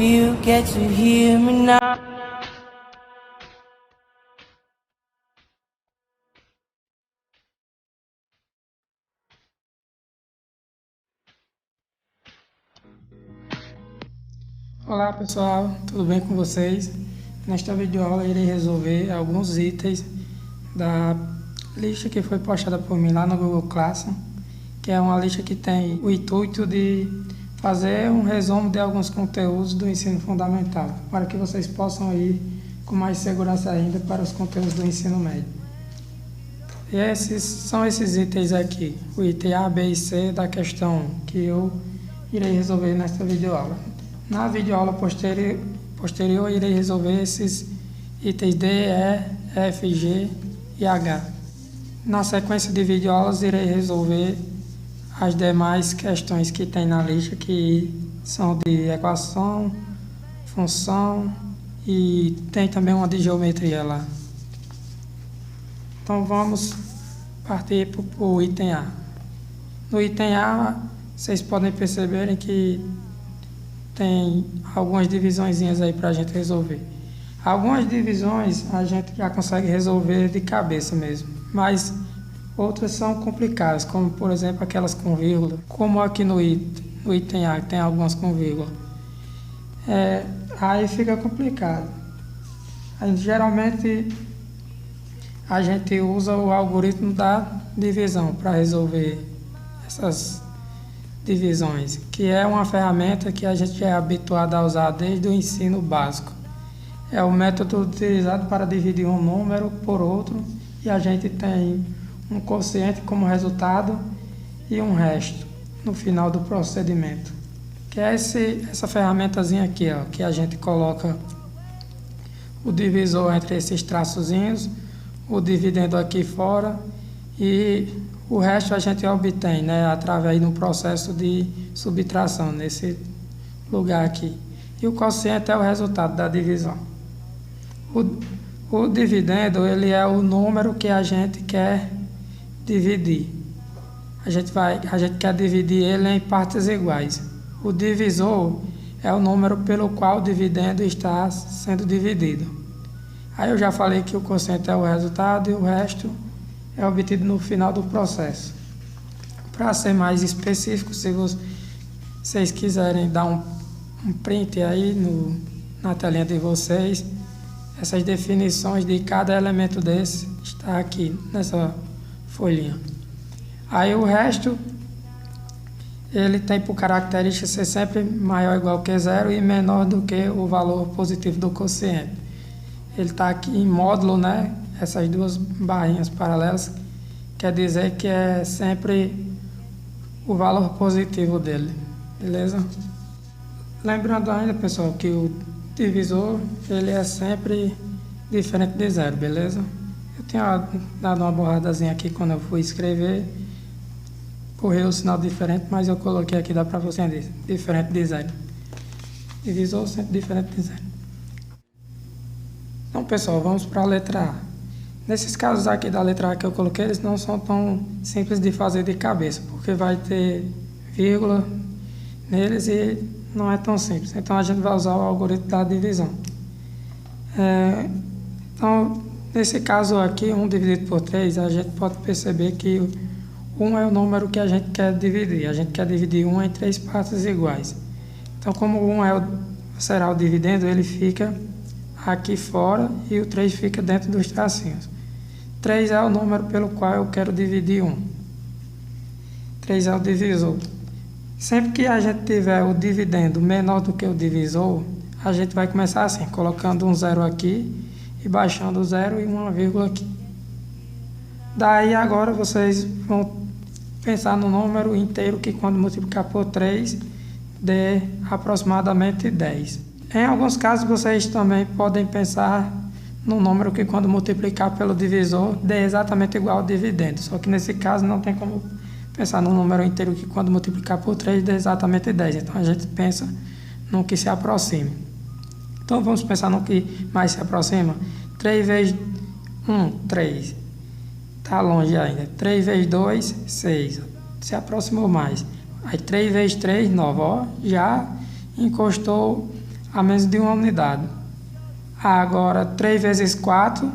Maybe you get to hear me now. Olá pessoal, tudo bem com vocês? Nesta videoaula irei resolver alguns itens da lista que foi postada por mim lá no Google Classroom, que é uma lista que tem o intuito de fazer um resumo de alguns conteúdos do ensino fundamental, para que vocês possam ir com mais segurança ainda para os conteúdos do ensino médio. E esses são esses itens aqui, o item A, B e C da questão 1, que eu irei resolver nesta videoaula. Na videoaula posterior irei resolver esses itens D, E, F, G e H. Na sequência de videoaulas irei resolver as demais questões que tem na lista, que são de equação, função e tem também uma de geometria lá. Então vamos partir para o item A. No item A, vocês podem perceberem que tem algumas divisõezinhas aí para a gente resolver. Algumas divisões a gente já consegue resolver de cabeça mesmo, mas outras são complicadas, como por exemplo aquelas com vírgula, como aqui no item A, que tem algumas com vírgula. Aí fica complicado. Aí, geralmente a gente usa o algoritmo da divisão para resolver essas divisões, que é uma ferramenta que a gente é habituado a usar desde o ensino básico. É o método utilizado para dividir um número por outro e a gente tem um quociente como resultado e um resto no final do procedimento. Que é essa ferramentazinha aqui, ó, que a gente coloca o divisor entre esses traçozinhos, o dividendo aqui fora e o resto a gente obtém, né, através de um processo de subtração nesse lugar aqui. E o quociente é o resultado da divisão. O dividendo, ele é o número que a gente quer dividir. A gente quer dividir ele em partes iguais. O divisor é o número pelo qual o dividendo está sendo dividido. Aí eu já falei que o quociente é o resultado e o resto é obtido no final do processo. Para ser mais específico, se vocês quiserem dar um print aí na telinha de vocês, essas definições de cada elemento desse está aqui nessa folhinha. Aí o resto, ele tem por característica ser sempre maior ou igual que zero e menor do que o valor positivo do quociente. Ele está aqui em módulo, né? Essas duas barrinhas paralelas, quer dizer que é sempre o valor positivo dele, beleza? Lembrando ainda, pessoal, que o divisor, ele é sempre diferente de zero, beleza? Eu tinha dado uma borradazinha aqui quando eu fui escrever, correu o sinal diferente, mas eu coloquei aqui, dá para você entender, diferente de zero. Divisor sempre diferente de zero. Então, pessoal, vamos para a letra A. Nesses casos aqui da letra A que eu coloquei, eles não são tão simples de fazer de cabeça, porque vai ter vírgula neles e não é tão simples. Então a gente vai usar o algoritmo da divisão. Então, nesse caso aqui, 1 dividido por 3, a gente pode perceber que 1 é o número que a gente quer dividir. A gente quer dividir 1 em 3 partes iguais. Então, como 1 será o dividendo, ele fica aqui fora e o 3 fica dentro dos tracinhos. 3 é o número pelo qual eu quero dividir 1. 3 é o divisor. Sempre que a gente tiver o dividendo menor do que o divisor, a gente vai começar assim, colocando um zero aqui e baixando o zero e uma vírgula aqui. Daí agora vocês vão pensar no número inteiro que quando multiplicar por 3 dê aproximadamente 10. Em alguns casos vocês também podem pensar no número que quando multiplicar pelo divisor dê exatamente igual ao dividendo. Só que nesse caso não tem como pensar no número inteiro que quando multiplicar por 3 dê exatamente 10. Então a gente pensa no que se aproxime. Então vamos pensar no que mais se aproxima. 3 vezes 1, 3. Está longe ainda. 3 vezes 2, 6. Se aproximou mais. Aí 3 vezes 3, 9. Ó, já encostou a menos de uma unidade. Agora, 3 vezes 4,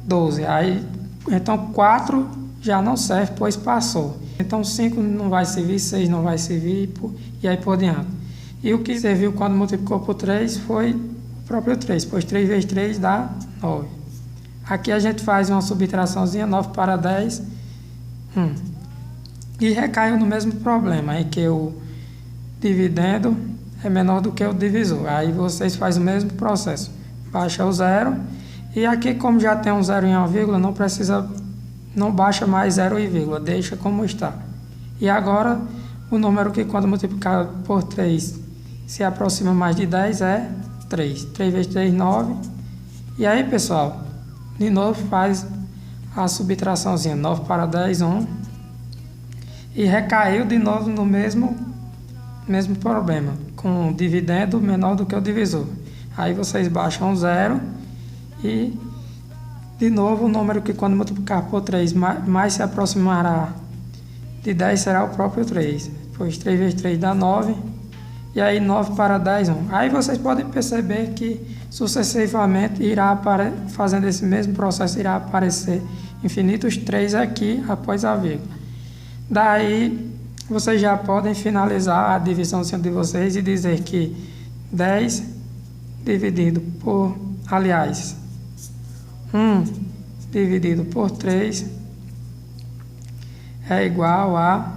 12. Aí, então, 4 já não serve, pois passou. Então, 5 não vai servir, 6 não vai servir, e aí por diante. E o que serviu quando multiplicou por 3 foi o próprio 3, pois 3 vezes 3 dá 9. Aqui a gente faz uma subtraçãozinha, 9 para 10, 1. E recaiu no mesmo problema, em que o dividendo é menor do que o divisor. Aí vocês fazem o mesmo processo. Baixa o zero. E aqui, como já tem um zero e uma vírgula, não baixa mais zero e vírgula, deixa como está. E agora, o número que quando multiplicado por 3 se aproxima mais de 10 é 3. 3 vezes 3, 9. E aí, pessoal, de novo faz a subtraçãozinha. 9 para 10, 1. E recaiu de novo no mesmo problema, com o dividendo menor do que o divisor. Aí vocês baixam 0 e, de novo, o número que quando multiplicar por 3 mais se aproximará de 10 será o próprio 3. Pois 3 vezes 3 dá 9. E aí 9 para 10, 1. Aí vocês podem perceber que sucessivamente fazendo esse mesmo processo, irá aparecer infinitos 3 aqui após a vírgula. Daí vocês já podem finalizar a divisão de vocês e dizer que 10 dividido por, aliás, 1 dividido por 3 é igual a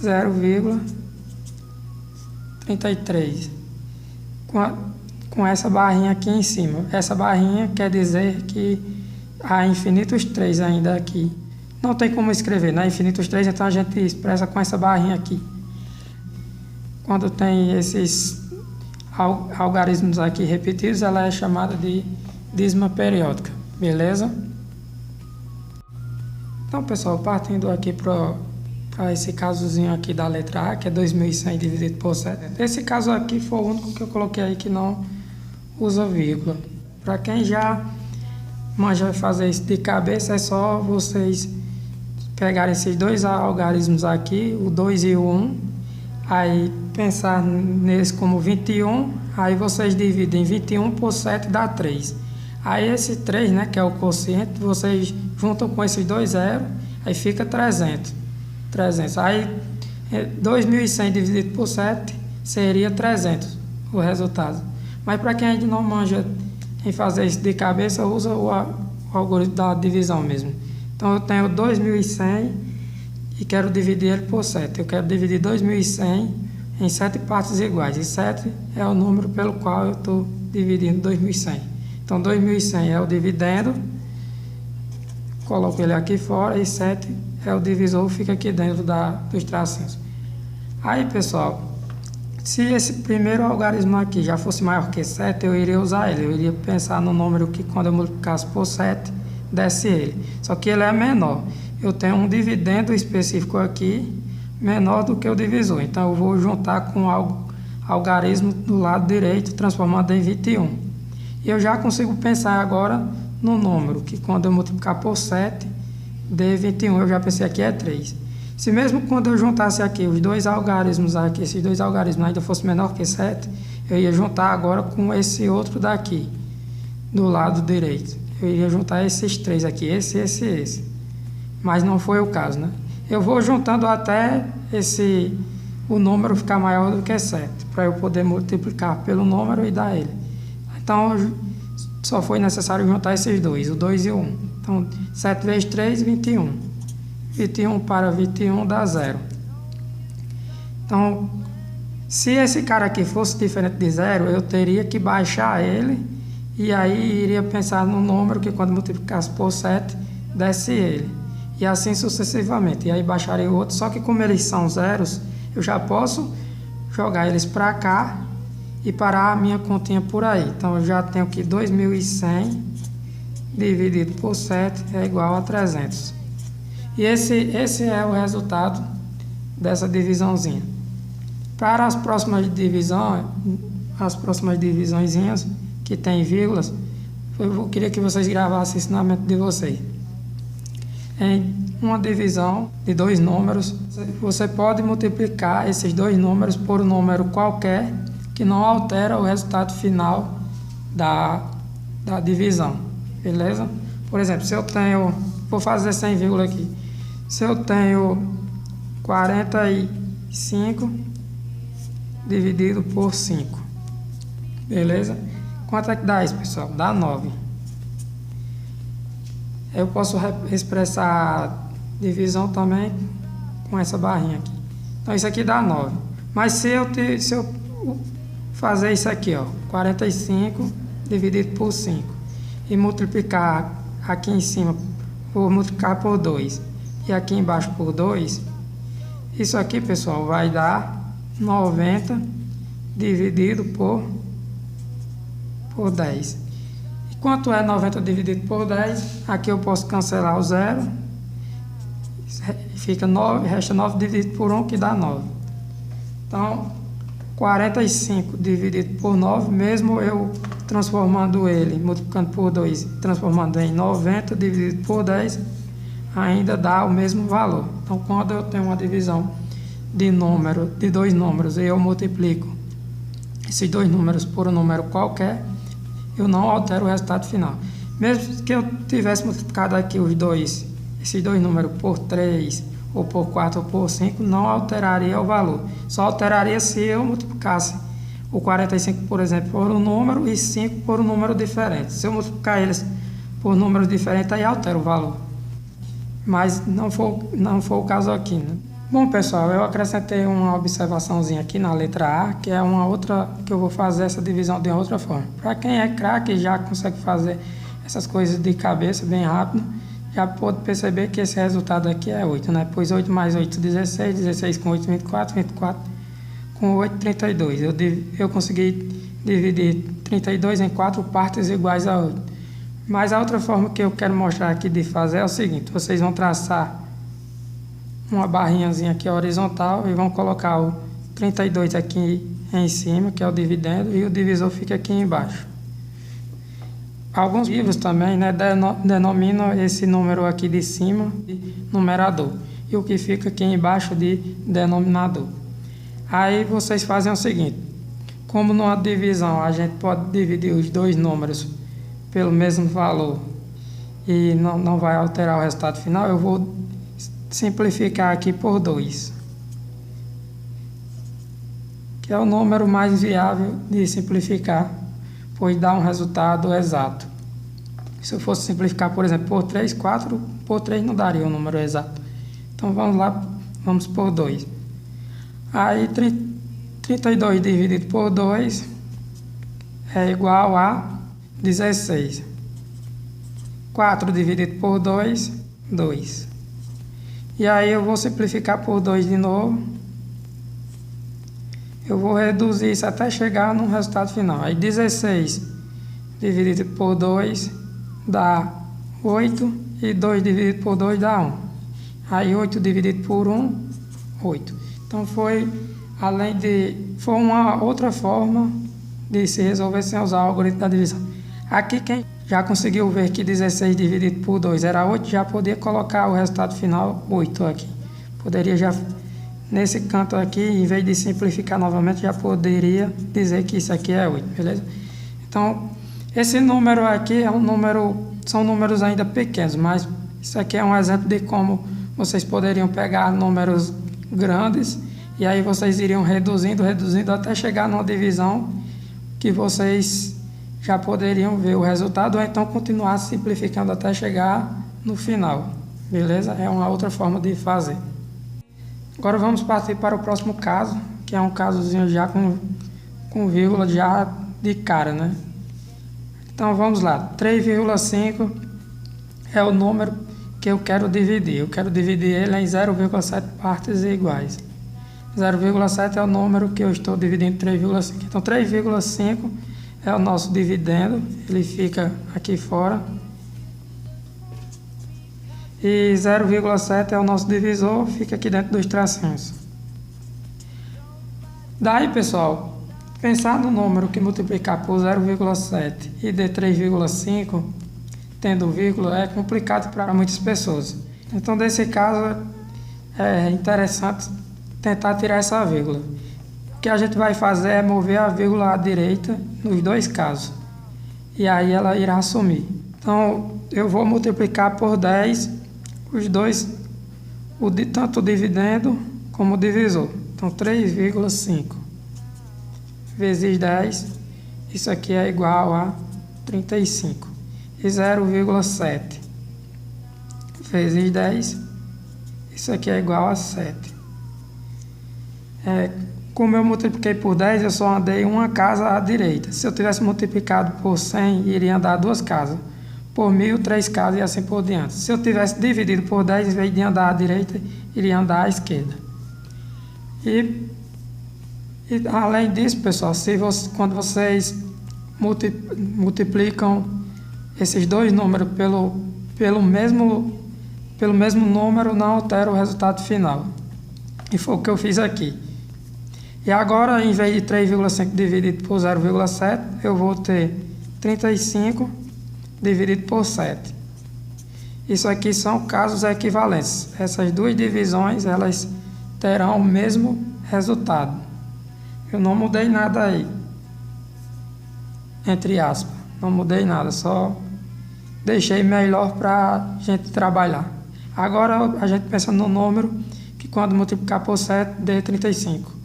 0,33. Com essa barrinha aqui em cima. Essa barrinha quer dizer que há infinitos 3 ainda aqui. Não tem como escrever, né? Infinitos 3, então a gente expressa com essa barrinha aqui. Quando tem esses algarismos aqui repetidos, ela é chamada de dízima periódica, beleza? Então, pessoal, partindo aqui para esse casozinho aqui da letra A, que é 2100 dividido por 7. Esse caso aqui foi o único que eu coloquei aí que não usa vírgula. Para quem já manja fazer isso de cabeça, é só vocês pegarem esses dois algarismos aqui, o 2 e o 1, aí pensar neles como 21, aí vocês dividem 21 por 7 dá 3. Aí esse 3, né, que é o quociente, vocês juntam com esses dois zeros, aí fica 300. Aí 2100 dividido por 7 seria 300 o resultado. Mas para quem ainda não manja em fazer isso de cabeça, usa o algoritmo da divisão mesmo. Então eu tenho 2100 e quero dividir ele por 7. Eu quero dividir 2100 em 7 partes iguais. E 7 é o número pelo qual eu estou dividindo 2100. Então 2100 é o dividendo, coloco ele aqui fora, e 7 é o divisor, fica aqui dentro dos tracinhos. Aí, pessoal, se esse primeiro algarismo aqui já fosse maior que 7, eu iria usar ele. Eu iria pensar no número que quando eu multiplicasse por 7, desse ele. Só que ele é menor. Eu tenho um dividendo específico aqui, menor do que o divisor. Então eu vou juntar com o algarismo do lado direito, transformando em 21. E eu já consigo pensar agora no número, que quando eu multiplicar por 7, dê 21. Eu já pensei aqui é 3. Se mesmo quando eu juntasse aqui os dois algarismos aqui, esses dois algarismos ainda fosse menor que 7, eu ia juntar agora com esse outro daqui, do lado direito. Eu iria juntar esses 3 aqui, esse. Mas não foi o caso, né? Eu vou juntando até o número ficar maior do que 7, para eu poder multiplicar pelo número e dar ele. Então, só foi necessário juntar esses dois, o 2 e o 1. Então, 7 vezes 3, 21. 21 para 21 dá 0. Então, se esse cara aqui fosse diferente de 0, eu teria que baixar ele, e aí iria pensar no número que quando multiplicasse por 7, desse ele. E assim sucessivamente. E aí baixaria o outro, só que como eles são zeros, eu já posso jogar eles para cá e parar a minha continha por aí. Então eu já tenho que 2100 dividido por 7 é igual a 300. E esse é o resultado dessa divisãozinha. Para as próximas divisõezinhas que tem vírgulas, eu queria que vocês gravassem isso na mente de vocês. Em uma divisão de dois números, você pode multiplicar esses dois números por um número qualquer que não altera o resultado final da divisão, beleza? Por exemplo, se eu tenho, vou fazer 100, aqui, se eu tenho 45 dividido por 5, beleza? Quanto é que dá isso, pessoal? Dá 9. Eu posso expressar a divisão também com essa barrinha aqui. Então isso aqui dá 9. Mas se eu fazer isso aqui, ó, 45 dividido por 5 e multiplicar aqui em cima, vou multiplicar por 2 e aqui embaixo por 2, isso aqui, pessoal, vai dar 90 dividido por 10. E quanto é 90 dividido por 10? Aqui eu posso cancelar o 0. Fica 9, resta 9 dividido por 1, que dá 9. Então, 45 dividido por 9, mesmo eu transformando ele, multiplicando por 2, transformando em 90 dividido por 10, ainda dá o mesmo valor. Então, quando eu tenho uma divisão de dois números e eu multiplico esses dois números por um número qualquer, eu não altero o resultado final. Mesmo que eu tivesse multiplicado aqui esses dois números por 3, ou por 4, ou por 5, não alteraria o valor. Só alteraria se eu multiplicasse o 45, por exemplo, por um número e 5 por um número diferente. Se eu multiplicar eles por números diferentes, aí altera o valor. Mas não foi o caso aqui, né? Bom, pessoal, eu acrescentei uma observaçãozinha aqui na letra A, que é uma outra, que eu vou fazer essa divisão de outra forma. Para quem é craque e já consegue fazer essas coisas de cabeça bem rápido, já pode perceber que esse resultado aqui é 8, né? Pois 8 mais 8, 16, 16 com 8, 24, 24 com 8, 32. Eu consegui dividir 32 em 4 partes iguais a 8. Mas a outra forma que eu quero mostrar aqui de fazer é o seguinte: vocês vão traçar uma barrinhazinha aqui horizontal e vão colocar o 32 aqui em cima, que é o dividendo, e o divisor fica aqui embaixo. Alguns livros também, né, denominam esse número aqui de cima de numerador e o que fica aqui embaixo de denominador. Aí vocês fazem o seguinte: como numa divisão a gente pode dividir os dois números pelo mesmo valor e não vai alterar o resultado final, eu vou simplificar aqui por 2, que é o número mais viável de simplificar, pois dá um resultado exato. Se eu fosse simplificar, por exemplo, por 3, 4 por 3 não daria um número exato. Então vamos lá, vamos por 2. Aí 32 dividido por 2 é igual a 16. 4 dividido por 2, 2. E aí eu vou simplificar por 2 de novo. Eu vou reduzir isso até chegar no resultado final. Aí 16 dividido por 2 dá 8. E 2 dividido por 2 dá 1. Aí 8 dividido por 1, 8. Então foi uma outra forma de se resolver sem usar o algoritmo da divisão. Aqui quem já conseguiu ver que 16 dividido por 2 era 8, já podia colocar o resultado final 8 aqui. Poderia já, nesse canto aqui, em vez de simplificar novamente, já poderia dizer que isso aqui é 8, beleza? Então, esse número aqui são números ainda pequenos, mas isso aqui é um exemplo de como vocês poderiam pegar números grandes e aí vocês iriam reduzindo até chegar numa divisão que vocês já poderiam ver o resultado, ou então continuar simplificando até chegar no final, beleza? É uma outra forma de fazer. Agora vamos partir para o próximo caso, que é um casozinho já com vírgula já de cara, né? Então vamos lá, 3,5 é o número que eu quero dividir. Eu quero dividir ele em 0,7 partes iguais. 0,7 é o número que eu estou dividindo 3,5. Então 3,5 é o nosso dividendo, ele fica aqui fora. E 0,7 é o nosso divisor, fica aqui dentro dos tracinhos. Daí, pessoal, pensar no número que multiplicar por 0,7 e dê 3,5, tendo vírgula, é complicado para muitas pessoas. Então, nesse caso, é interessante tentar tirar essa vírgula. O que a gente vai fazer é mover a vírgula à direita nos dois casos. E aí ela irá sumir. Então, eu vou multiplicar por 10 os dois, tanto o dividendo como o divisor. Então, 3,5 vezes 10, isso aqui é igual a 35. E 0,7 vezes 10, isso aqui é igual a 7. Como eu multipliquei por 10, eu só andei uma casa à direita. Se eu tivesse multiplicado por 100, iria andar duas casas. Por 1000, 3 casas e assim por diante. Se eu tivesse dividido por 10, em vez de andar à direita, iria andar à esquerda. E além disso, pessoal, quando vocês multiplicam esses dois números pelo mesmo número, não altera o resultado final. E foi o que eu fiz aqui. E agora, em vez de 3,5 dividido por 0,7, eu vou ter 35 dividido por 7. Isso aqui são casos equivalentes. Essas duas divisões, elas terão o mesmo resultado. Eu não mudei nada aí. Entre aspas. Não mudei nada, só deixei melhor para a gente trabalhar. Agora, a gente pensa no número que quando multiplicar por 7, dê 35.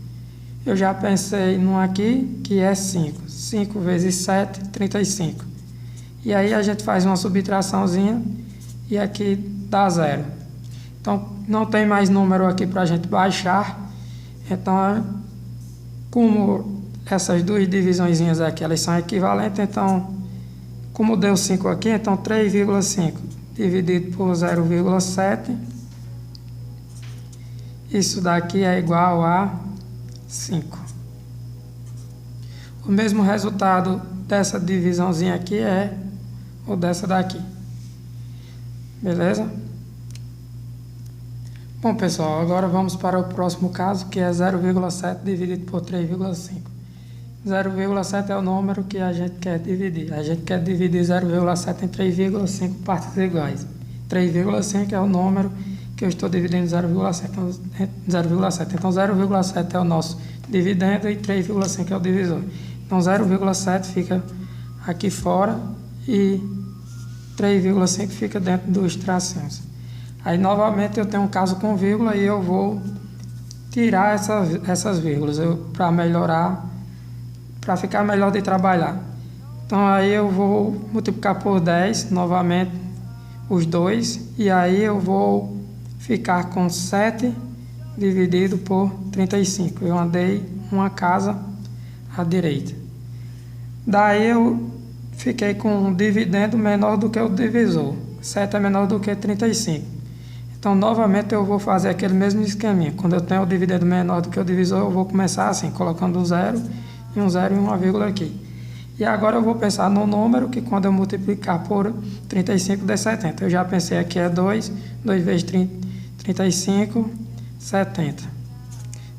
Eu já pensei num aqui que é 5. 5 vezes 7, 35. E aí a gente faz uma subtraçãozinha e aqui dá 0. Então, não tem mais número aqui para a gente baixar. Então, como essas duas divisõezinhas aqui, elas são equivalentes, então, como deu 5 aqui, então 3,5 dividido por 0,7. Isso daqui é igual a 5. O mesmo resultado dessa divisãozinha aqui é o dessa daqui. Beleza? Bom, pessoal, agora vamos para o próximo caso, que é 0,7 dividido por 3,5. 0,7 é o número que a gente quer dividir. A gente quer dividir 0,7 em 3,5 partes iguais. 3,5 é o número que eu estou dividindo 0,7. Então, 0,7 é o nosso dividendo e 3,5 é o divisor. Então, 0,7 fica aqui fora e 3,5 fica dentro dos tracinhos. Aí, novamente, eu tenho um caso com vírgula e eu vou tirar essas vírgulas para melhorar, para ficar melhor de trabalhar. Então, aí eu vou multiplicar por 10, novamente, os dois, e aí eu vou ficar com 7 dividido por 35. Eu andei uma casa à direita. Daí eu fiquei com um dividendo menor do que o divisor. 7 é menor do que 35. Então, novamente, eu vou fazer aquele mesmo esqueminha. Quando eu tenho o dividendo menor do que o divisor, eu vou começar assim, colocando um 0 e uma vírgula aqui. E agora eu vou pensar no número que quando eu multiplicar por 35 dê 70. Eu já pensei aqui é 2 vezes 35, 70.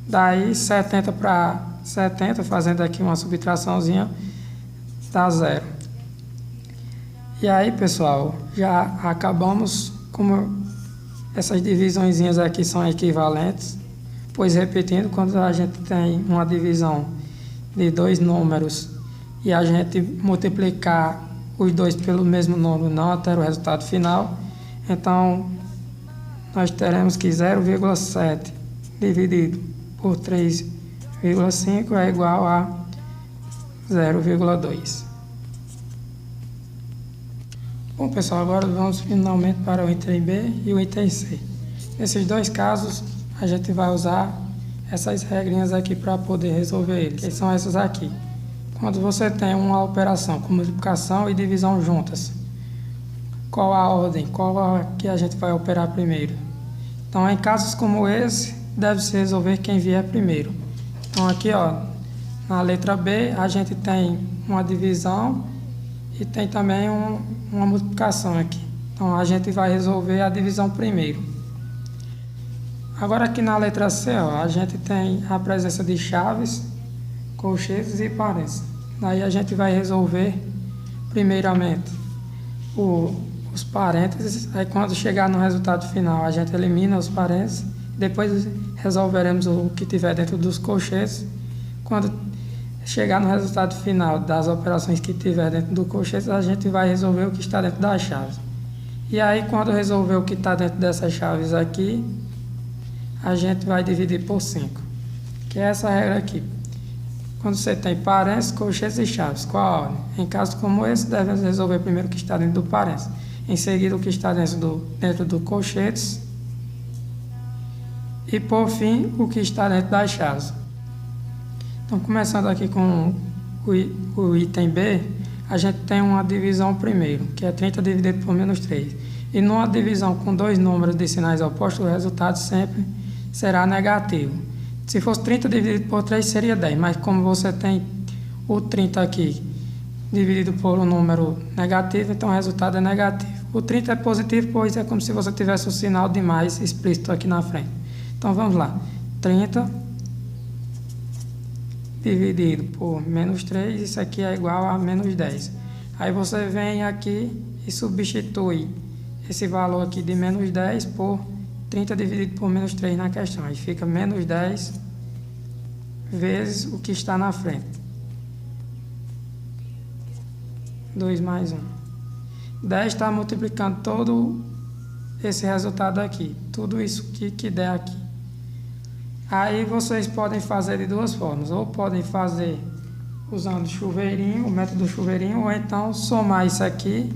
Daí 70 para 70, fazendo aqui uma subtraçãozinha, dá 0. E aí, pessoal, já acabamos. Como essas divisõezinhas aqui são equivalentes, pois repetindo, quando a gente tem uma divisão de dois números e a gente multiplicar os dois pelo mesmo número não altera o resultado final, então nós teremos que 0,7 dividido por 3,5 é igual a 0,2. Bom, pessoal, agora vamos finalmente para o item B e o item C. Nesses dois casos, a gente vai usar essas regrinhas aqui para poder resolver eles, que são essas aqui. Quando você tem uma operação com multiplicação e divisão juntas, qual a ordem? Qual a que a gente vai operar primeiro? Então, em casos como esse, deve-se resolver quem vier primeiro. Então, aqui, ó, na letra B, a gente tem uma divisão e tem também uma multiplicação aqui. Então, a gente vai resolver a divisão primeiro. Agora, aqui na letra C, ó, a gente tem a presença de chaves, colchetes e parênteses. Daí, a gente vai resolver, primeiramente, os parênteses. Aí, quando chegar no resultado final, a gente elimina os parênteses. Depois, resolveremos o que tiver dentro dos colchetes. Quando chegar no resultado final das operações que tiver dentro do colchete, a gente vai resolver o que está dentro das chaves. E aí, quando resolver o que está dentro dessas chaves aqui, a gente vai dividir por 5, que é essa regra aqui. Quando você tem parênteses, colchetes e chaves, qual a ordem? Em casos como esse, devemos resolver primeiro o que está dentro do parênteses, em seguida o que está dentro do colchetes e, por fim, o que está dentro das chaves. Então, começando aqui com o item B, a gente tem uma divisão primeiro, que é 30 dividido por menos 3. E numa divisão com dois números de sinais opostos, o resultado sempre será negativo. Se fosse 30 dividido por 3, seria 10, mas como você tem o 30 aqui dividido por um número negativo, então o resultado é negativo. O 30 é positivo, pois é como se você tivesse o sinal de mais explícito aqui na frente. Então vamos lá, 30 dividido por menos 3, isso aqui é igual a menos 10. Aí você vem aqui e substitui esse valor aqui de menos 10 por 30 dividido por menos 3 na questão. Aí fica menos 10 vezes o que está na frente. 2 mais 1. 10 está multiplicando todo esse resultado aqui. Tudo isso que der aqui. Aí vocês podem fazer de duas formas. Ou podem fazer usando chuveirinho, o método chuveirinho, ou então somar isso aqui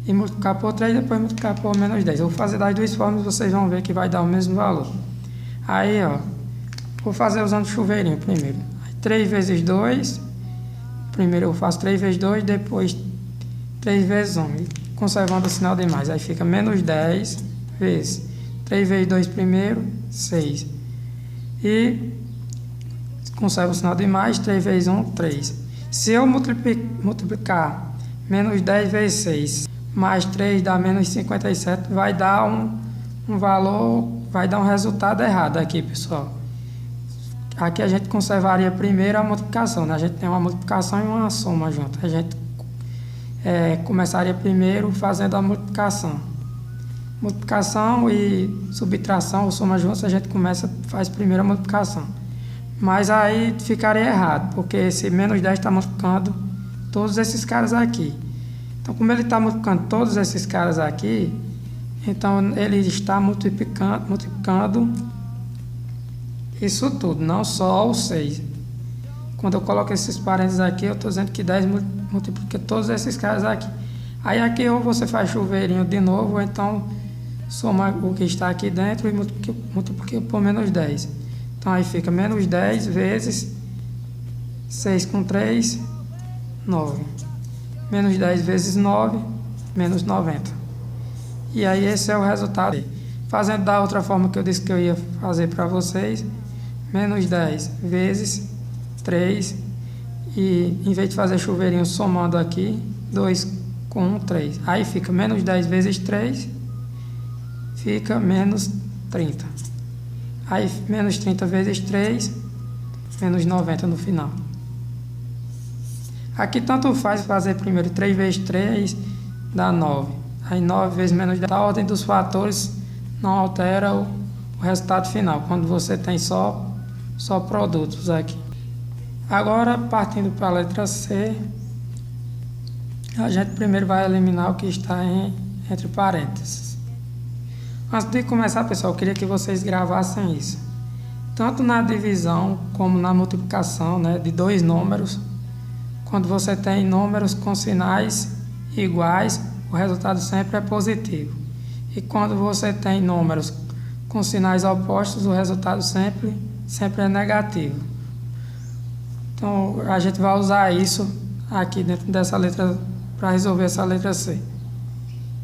e multiplicar por 3 e depois multiplicar por menos 10. Eu vou fazer das duas formas, vocês vão ver que vai dar o mesmo valor. Aí, ó, vou fazer usando chuveirinho primeiro. Aí, 3 vezes 2, primeiro eu faço 3 vezes 2, depois 3 vezes 1, e conservando o sinal de mais. Aí fica menos 10 vezes 3 vezes 2 primeiro, 6. E conservo o sinal de mais, 3 vezes 1, 3. Se eu multiplicar menos 10 vezes 6, mais 3 dá menos 57, vai dar um valor, vai dar um resultado errado aqui, pessoal. Aqui a gente conservaria primeiro a multiplicação, né? A gente tem uma multiplicação e uma soma junto. A gente começaria primeiro fazendo a multiplicação. Multiplicação e subtração ou soma juntos, a gente faz primeiro a multiplicação. Mas aí ficaria errado, porque esse menos 10 está multiplicando todos esses caras aqui. Então, como ele está multiplicando todos esses caras aqui, então ele está multiplicando isso tudo, não só o 6. Quando eu coloco esses parênteses aqui, eu estou dizendo que 10 multiplica todos esses caras aqui. Aí aqui ou você faz chuveirinho de novo, ou então soma o que está aqui dentro e multiplica por menos 10. Então aí fica menos 10 vezes 6 com 3, 9. Menos 10 vezes 9, menos 90. E aí esse é o resultado. Fazendo da outra forma que eu disse que eu ia fazer para vocês, menos 10 vezes 3, e em vez de fazer chuveirinho somando aqui, 2 com 1, 3. Aí fica menos 10 vezes 3, fica menos 30. Aí menos 30 vezes 3, menos 90 no final. Aqui tanto faz fazer primeiro 3 vezes 3 dá 9. Aí 9 vezes menos 10. A ordem dos fatores não altera o resultado final, quando você tem só produtos aqui. Agora, partindo para a letra C, a gente primeiro vai eliminar o que está entre parênteses. Antes de começar, pessoal, eu queria que vocês gravassem isso. Tanto na divisão como na multiplicação, né, de dois números, quando você tem números com sinais iguais, o resultado sempre é positivo. E quando você tem números com sinais opostos, o resultado sempre é negativo. Então, a gente vai usar isso aqui dentro dessa letra para resolver essa letra C.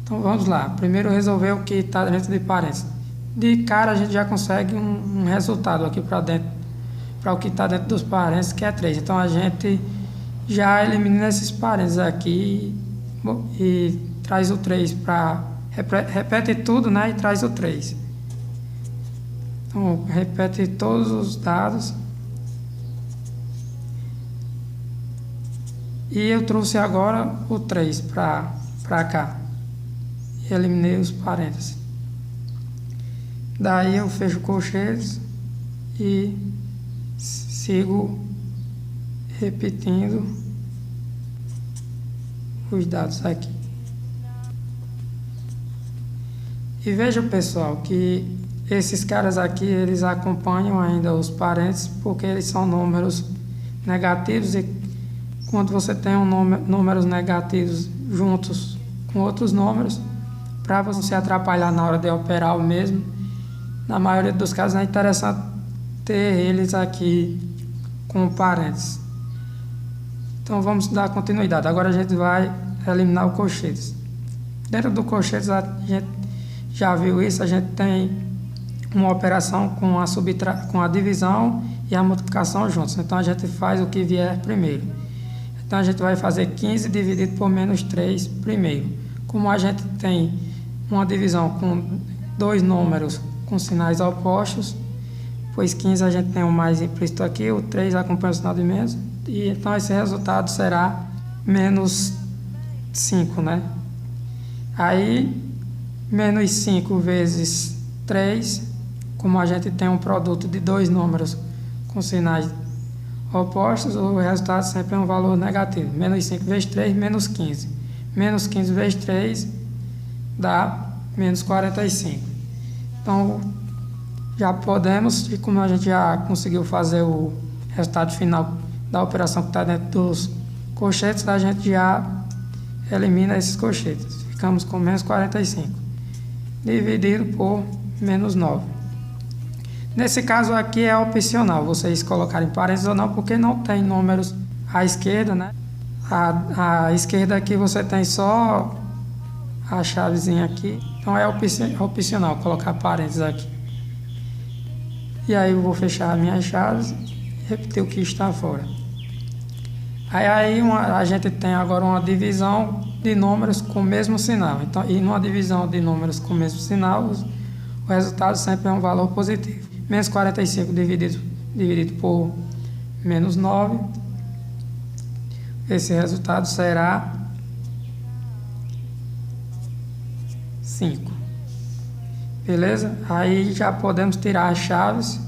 Então, vamos lá. Primeiro, resolver o que está dentro de parênteses. De cara, a gente já consegue um resultado aqui para o que está dentro dos parênteses, que é 3. Então, a gente já elimina esses parênteses aqui e traz o 3 para... Repete tudo, né? E traz o 3. Então, repete todos os dados. E eu trouxe agora o 3 para cá. E eliminei os parênteses. Daí eu fecho colchetes e sigo repetindo os dados aqui. E veja, pessoal, que esses caras aqui, eles acompanham ainda os parênteses, porque eles são números negativos, e quando você tem números negativos juntos com outros números, para você se atrapalhar na hora de operar o mesmo, na maioria dos casos é interessante ter eles aqui com parênteses. Então vamos dar continuidade. Agora a gente vai eliminar o colchetes. Dentro do colchetes a gente já viu isso, a gente tem uma operação com a divisão e a multiplicação juntos. Então a gente faz o que vier primeiro. Então a gente vai fazer 15 dividido por menos 3 primeiro. Como a gente tem uma divisão com dois números com sinais opostos, pois 15 a gente tem o mais implícito aqui, o 3 acompanha o sinal de menos, e então esse resultado será menos 5, né? Aí, menos 5 vezes 3, como a gente tem um produto de dois números com sinais opostos, o resultado sempre é um valor negativo. Menos 5 vezes 3, menos 15. Menos 15 vezes 3 dá menos 45. Então, já podemos, e como a gente já conseguiu fazer o resultado final da operação que está dentro dos colchetes, a gente já elimina esses colchetes. Ficamos com menos 45, dividido por menos 9. Nesse caso aqui é opcional vocês colocarem parênteses ou não, porque não tem números à esquerda, né? À esquerda aqui você tem só a chavezinha aqui, então é opcional colocar parênteses aqui. E aí eu vou fechar as minhas chaves e repetir o que está fora. Aí a gente tem agora uma divisão de números com o mesmo sinal. Então, e numa divisão de números com o mesmo sinal, o resultado sempre é um valor positivo. Menos 45 dividido por menos 9, esse resultado será 5. Beleza? Aí já podemos tirar as chaves.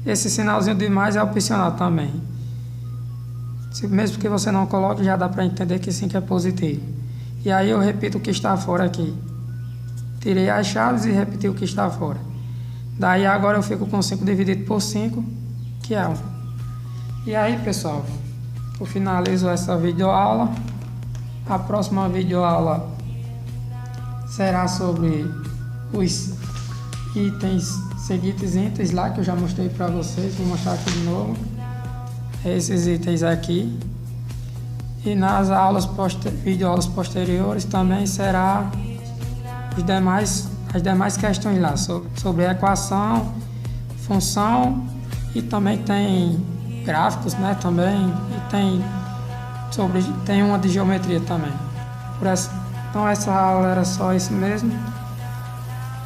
Esse sinalzinho de mais é opcional também. Mesmo que você não coloque, já dá para entender que sim, que é positivo. E aí eu repito o que está fora aqui. Tirei as chaves e repeti o que está fora. Daí agora eu fico com 5 dividido por 5, que é 1. E aí, pessoal, eu finalizo essa videoaula. A próxima videoaula será sobre os seguintes itens lá que eu já mostrei para vocês. Vou mostrar aqui de novo. Esses itens aqui. E nas videoaulas posteriores também será as demais questões lá sobre equação, função, e também tem gráficos, né, também, e tem uma de geometria também. Então essa aula era só isso mesmo.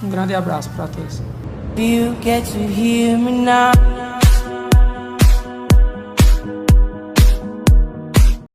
Um grande abraço para todos. You get to hear me now.